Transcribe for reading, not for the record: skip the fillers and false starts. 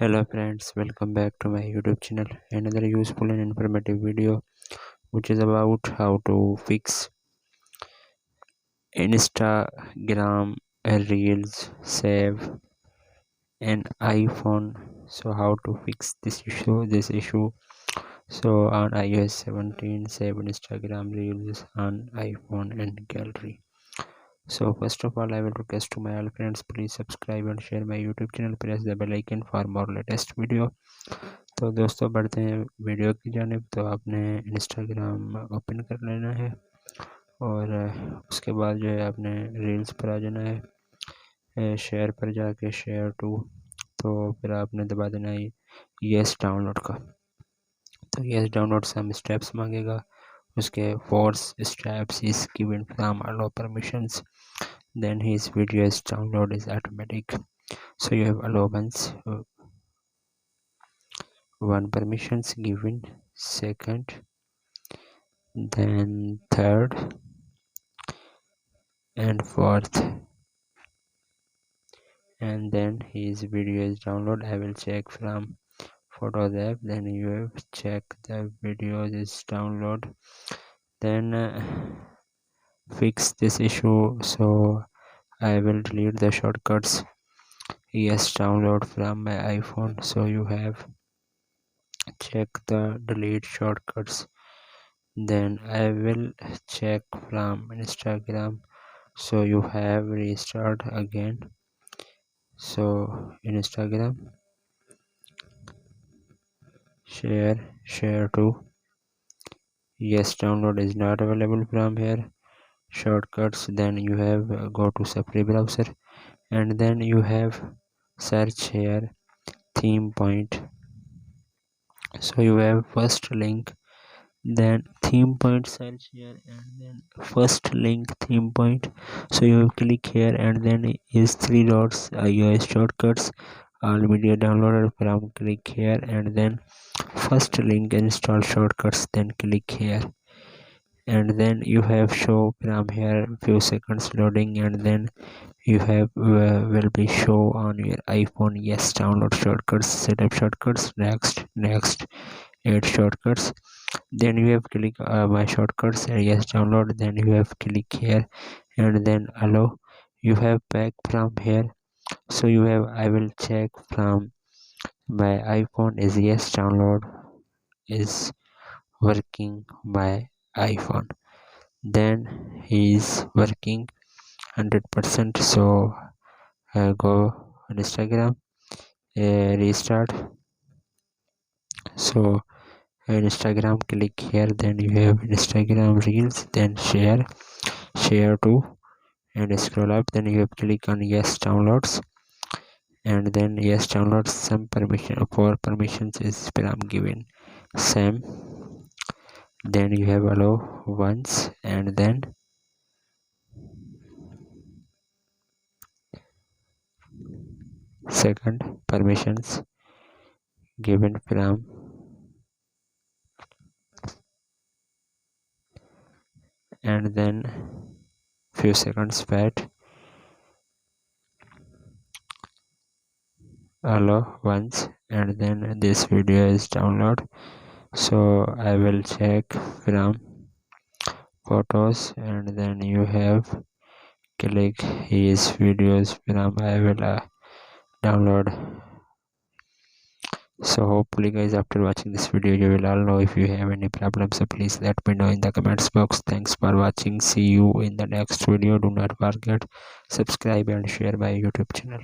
Hello friends, welcome back to my YouTube channel. Another useful and informative video which is about how to fix Instagram Reels save an iPhone. So how to fix this issue. So on iOS 17 save Instagram Reels on iPhone and gallery. So first of all I will request to my all friends, please subscribe and share my YouTube channel. Press the bell icon for more latest video. तो दोस्तों बढ़ते हैं video की जानिब। तो आपने Instagram open कर लेना है और उसके बाद जो है आपने रील्स पर आ जाना है, शेयर पर जाके शेयर टू, तो फिर आपने दबा देना है यस डाउनलोड का। तो यस डाउनलोड से हम स्टेप्स मांगेगा, उसके 4 steps is given from allow permissions, then his video is download is automatic. So you have allow one permissions given, second, then third and fourth, and then his video is download. I will check from photos app, then you have check the videos is download, then fix this issue. So I will delete the shortcuts yes download from my iPhone. So you have check the delete shortcuts, then I will check from Instagram. So you have restart again. So in Instagram share to, yes download is not available from here, shortcuts, then you have go to Safari browser and then you have search here theme point. So you have first link, then theme point, search here and then first link theme point. So you click here and then is 3 dots iOS shortcuts, all media downloaded from, click here and then first link install shortcuts, then click here and then you have show from here few seconds loading and then you have will be show on your iPhone yes download shortcuts, setup shortcuts, next, add shortcuts, then you have click my shortcuts and yes download, then you have click here and then allow, you have back from here. So you have I will check from my iPhone is yes download is working my iPhone, then he is working 100%. So go on Instagram, restart. So in Instagram click here, then you have Instagram Reels, then share to and scroll up, then you have click on yes downloads and then yes downloads, some permission for permissions is from given same, then you have allow once and then second permissions given from, and then few seconds wait, allow once and then this video is download. So I will check from photos and then you have click his videos from, I will download. So hopefully guys, after watching this video you will all know. If you have any problems, so please let me know in the comments box. Thanks for watching, see you in the next video. Do not forget subscribe and share my YouTube channel.